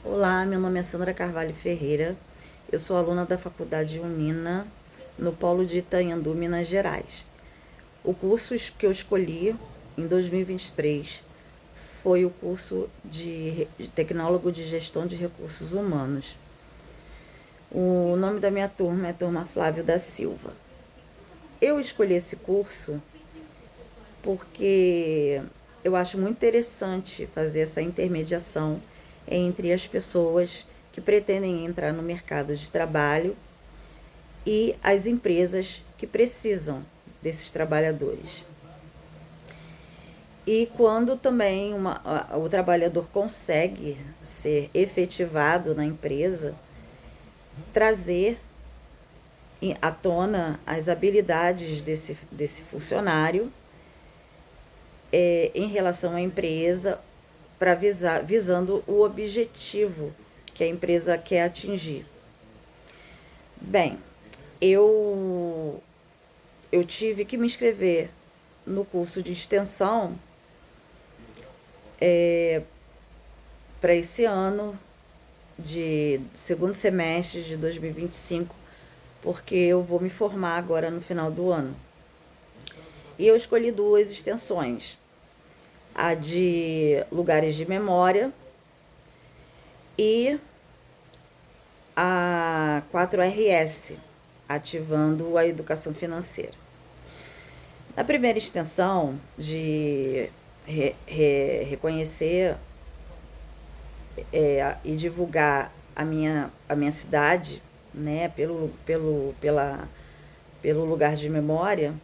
Olá, meu nome é Sandra Carvalho Ferreira, eu sou aluna da Faculdade Unina, no Polo de Itanhandu, Minas Gerais. O curso que eu escolhi em 2023 foi o curso de Tecnólogo de Gestão de Recursos Humanos. O nome da minha turma é Turma Flávio da Silva. Eu escolhi esse curso porque eu acho muito interessante fazer essa intermediação entre as pessoas que pretendem entrar no mercado de trabalho e as empresas que precisam desses trabalhadores. E quando também o trabalhador consegue ser efetivado na empresa, trazer à tona as habilidades desse funcionário em relação à empresa, visando o objetivo que a empresa quer atingir. Bem, eu tive que me inscrever no curso de extensão para esse ano, de segundo semestre de 2025, porque eu vou me formar agora no final do ano. E eu escolhi duas extensões, a de lugares de memória e a 4RS, ativando a educação financeira. Na primeira extensão de reconhecer e divulgar a minha cidade, né, pelo lugar de memória,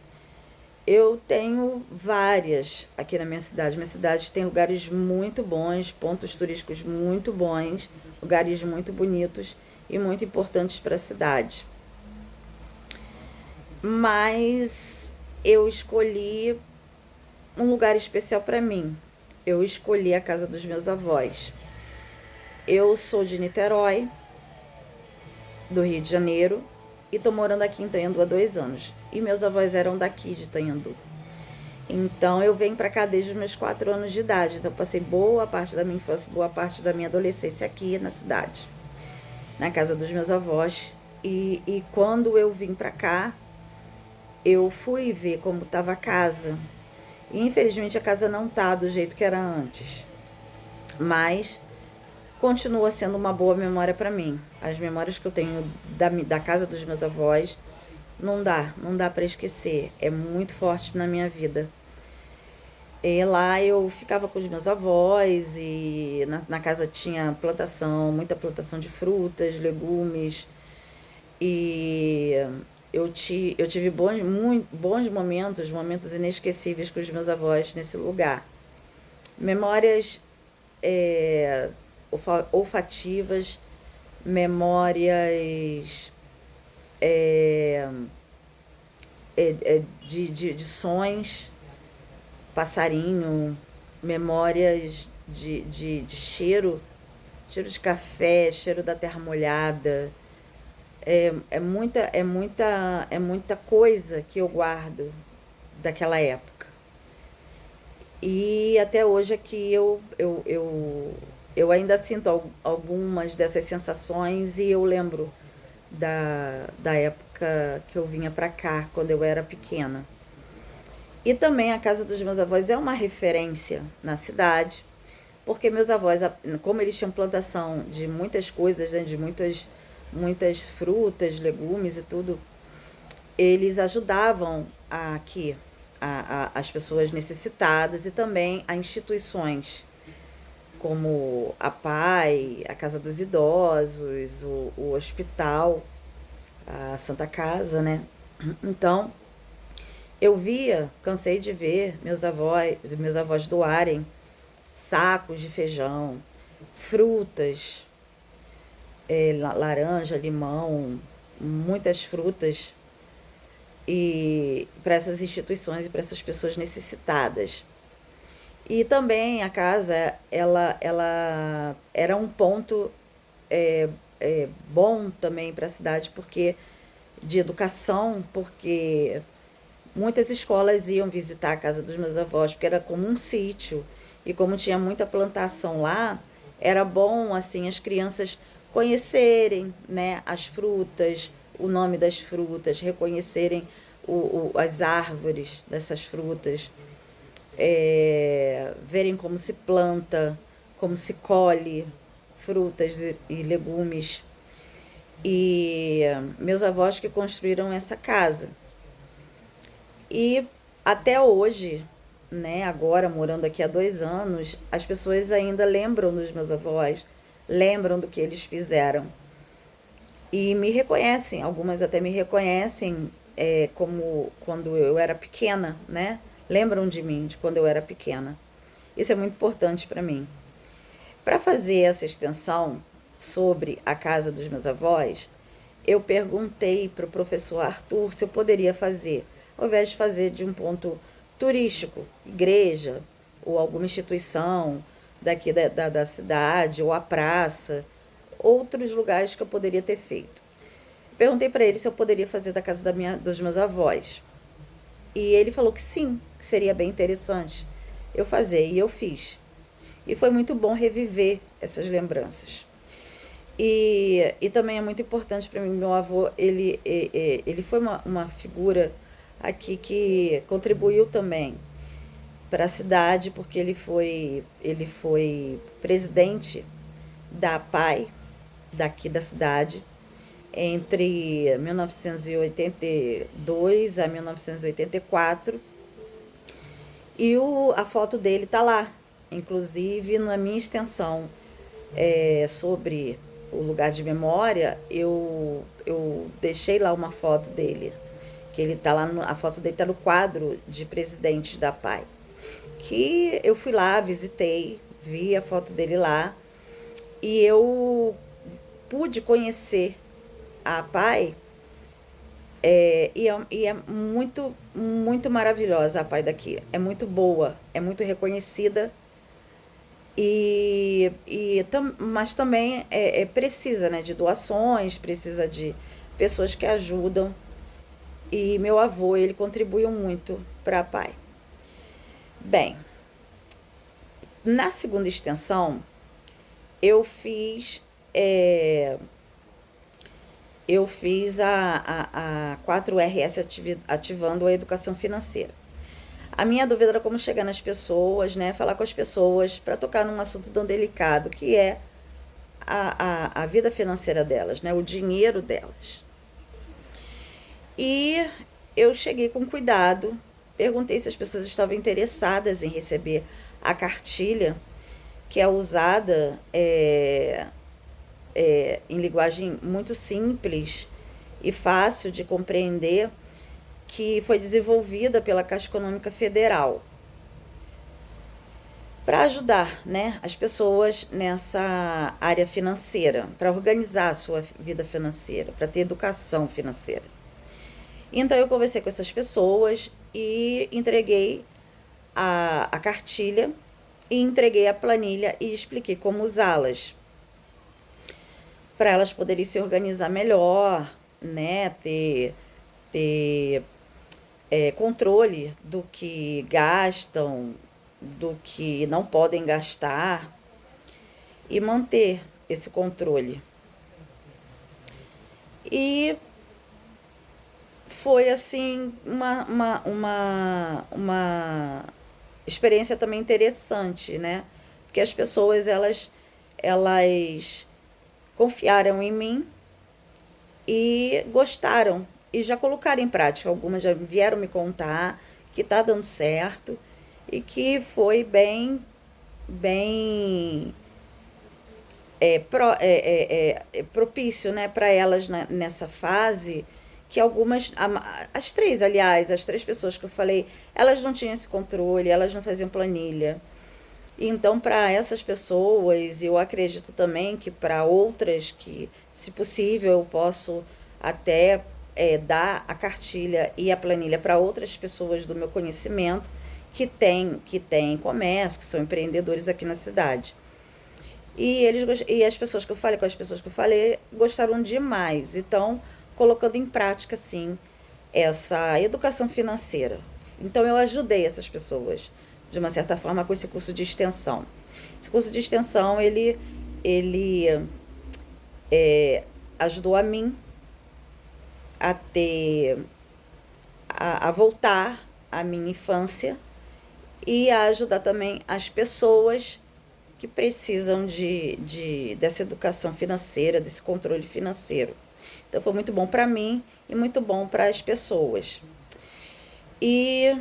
eu tenho várias aqui na minha cidade. Minha cidade tem lugares muito bons, pontos turísticos muito bons, lugares muito bonitos e muito importantes para a cidade. Mas eu escolhi um lugar especial para mim. Eu escolhi a casa dos meus avós. Eu sou de Niterói, do Rio de Janeiro, e tô morando aqui em Itanhandu há 2 anos. E meus avós eram daqui de Itanhandu. Então eu venho para cá desde os meus 4 anos de idade. Então eu passei boa parte da minha infância, boa parte da minha adolescência aqui na cidade, na casa dos meus avós. E quando eu vim para cá, eu fui ver como estava a casa. E infelizmente a casa não tá do jeito que era antes. Mas continua sendo uma boa memória para mim. As memórias que eu tenho da casa dos meus avós não dá para esquecer. É muito forte na minha vida. E lá eu ficava com os meus avós e na casa tinha plantação, muita plantação de frutas, legumes. E eu tive bons momentos inesquecíveis com os meus avós nesse lugar. Memórias olfativas, memórias de sons, passarinho, memórias de cheiro, cheiro de café, cheiro da terra molhada. É muita coisa que eu guardo daquela época. E até hoje aqui eu ainda sinto algumas dessas sensações e eu lembro da época que eu vinha pra cá, quando eu era pequena. E também a casa dos meus avós é uma referência na cidade, porque meus avós, como eles tinham plantação de muitas coisas, né, de muitas frutas, legumes e tudo, eles ajudavam aqui as pessoas necessitadas e também a instituições como a PAI, a Casa dos Idosos, o hospital, a Santa Casa, né? Então, eu cansei de ver meus avós doarem sacos de feijão, frutas, laranja, limão, muitas frutas, e para essas instituições e para essas pessoas necessitadas. E também a casa, ela era um ponto bom também para a cidade, porque de educação, porque muitas escolas iam visitar a casa dos meus avós, porque era como um sítio. E como tinha muita plantação lá, era bom assim as crianças conhecerem, né, as frutas, o nome das frutas, reconhecerem as árvores dessas frutas, verem como se planta, como se colhe frutas e legumes. E meus avós que construíram essa casa. E até hoje, né, agora morando aqui há 2 anos, as pessoas ainda lembram dos meus avós, lembram do que eles fizeram. E me reconhecem, algumas até me reconhecem como quando eu era pequena, né? Lembram de mim, de quando eu era pequena. Isso é muito importante para mim. Para fazer essa extensão sobre a casa dos meus avós, eu perguntei para o professor Arthur se eu poderia fazer, ao invés de fazer de um ponto turístico, igreja ou alguma instituição daqui da cidade, ou a praça, outros lugares que eu poderia ter feito. Perguntei para ele se eu poderia fazer da casa dos meus avós. E ele falou que sim, que seria bem interessante eu fazer, e eu fiz. E foi muito bom reviver essas lembranças. E também é muito importante para mim, meu avô, ele foi uma figura aqui que contribuiu também para a cidade, porque ele foi presidente da APAE, daqui da cidade, entre 1982 a 1984. E a foto dele tá lá, inclusive na minha extensão sobre o lugar de memória, eu deixei lá uma foto dele, que ele tá lá, a foto dele tá no quadro de presidente da PAI, que eu fui lá, visitei, vi a foto dele lá, e eu pude conhecer a PAI, e é muito, muito maravilhosa a PAI daqui, é muito boa, é muito reconhecida, mas também precisa, né, de doações, precisa de pessoas que ajudam. E meu avô, ele contribuiu muito para a PAI. Bem, na segunda extensão, eu fiz a 4RS ativando a educação financeira. A minha dúvida era como chegar nas pessoas, né? Falar com as pessoas para tocar num assunto tão delicado, que é a vida financeira delas, né? O dinheiro delas. E eu cheguei com cuidado, perguntei se as pessoas estavam interessadas em receber a cartilha, que é usada em linguagem muito simples e fácil de compreender, que foi desenvolvida pela Caixa Econômica Federal para ajudar, né, as pessoas nessa área financeira, para organizar a sua vida financeira, para ter educação financeira. Então eu conversei com essas pessoas e entreguei a cartilha e entreguei a planilha e expliquei como usá-las, para elas poderem se organizar melhor, né, ter controle do que gastam, do que não podem gastar, e manter esse controle. E foi assim uma experiência também interessante, né? Porque as pessoas elas confiaram em mim e gostaram e já colocaram em prática. Algumas já vieram me contar que está dando certo e que foi bem propício, né, para elas nessa fase, que algumas, as três pessoas que eu falei, elas não tinham esse controle, elas não faziam planilha. Então, para essas pessoas, eu acredito também que para outras, que, se possível, eu posso até dar a cartilha e a planilha para outras pessoas do meu conhecimento que tem comércio, que são empreendedores aqui na cidade. E as pessoas que eu falei, com as pessoas que eu falei, gostaram demais. Então, colocando em prática, sim, essa educação financeira. Então, eu ajudei essas pessoas, de uma certa forma, com esse curso de extensão. Esse curso de extensão, ele ele ajudou a mim a ter, a voltar à minha infância e a ajudar também as pessoas que precisam dessa educação financeira, desse controle financeiro. Então foi muito bom para mim e muito bom para as pessoas. E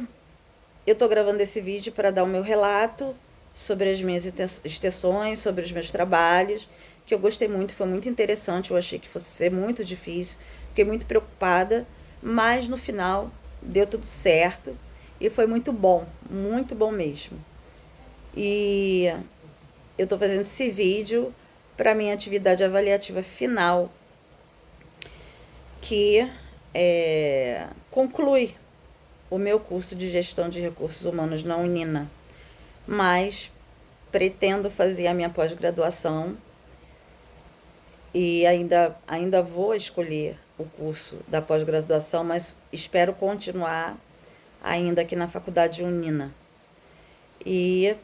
eu tô gravando esse vídeo para dar o meu relato sobre as minhas extensões, sobre os meus trabalhos, que eu gostei muito, foi muito interessante, eu achei que fosse ser muito difícil, fiquei muito preocupada, mas no final deu tudo certo e foi muito bom mesmo. E eu tô fazendo esse vídeo para minha atividade avaliativa final, que conclui o meu curso de gestão de recursos humanos na Unina, mas pretendo fazer a minha pós-graduação e ainda vou escolher o curso da pós-graduação, mas espero continuar ainda aqui na Faculdade Unina. E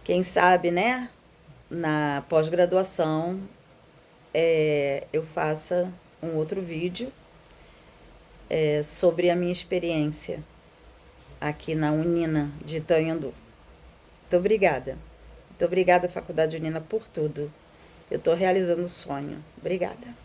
quem sabe, né, na pós-graduação eu faça um outro vídeo sobre a minha experiência aqui na Unina de Itanhandu. Muito obrigada. Muito obrigada, Faculdade Unina, por tudo. Eu estou realizando o sonho. Obrigada.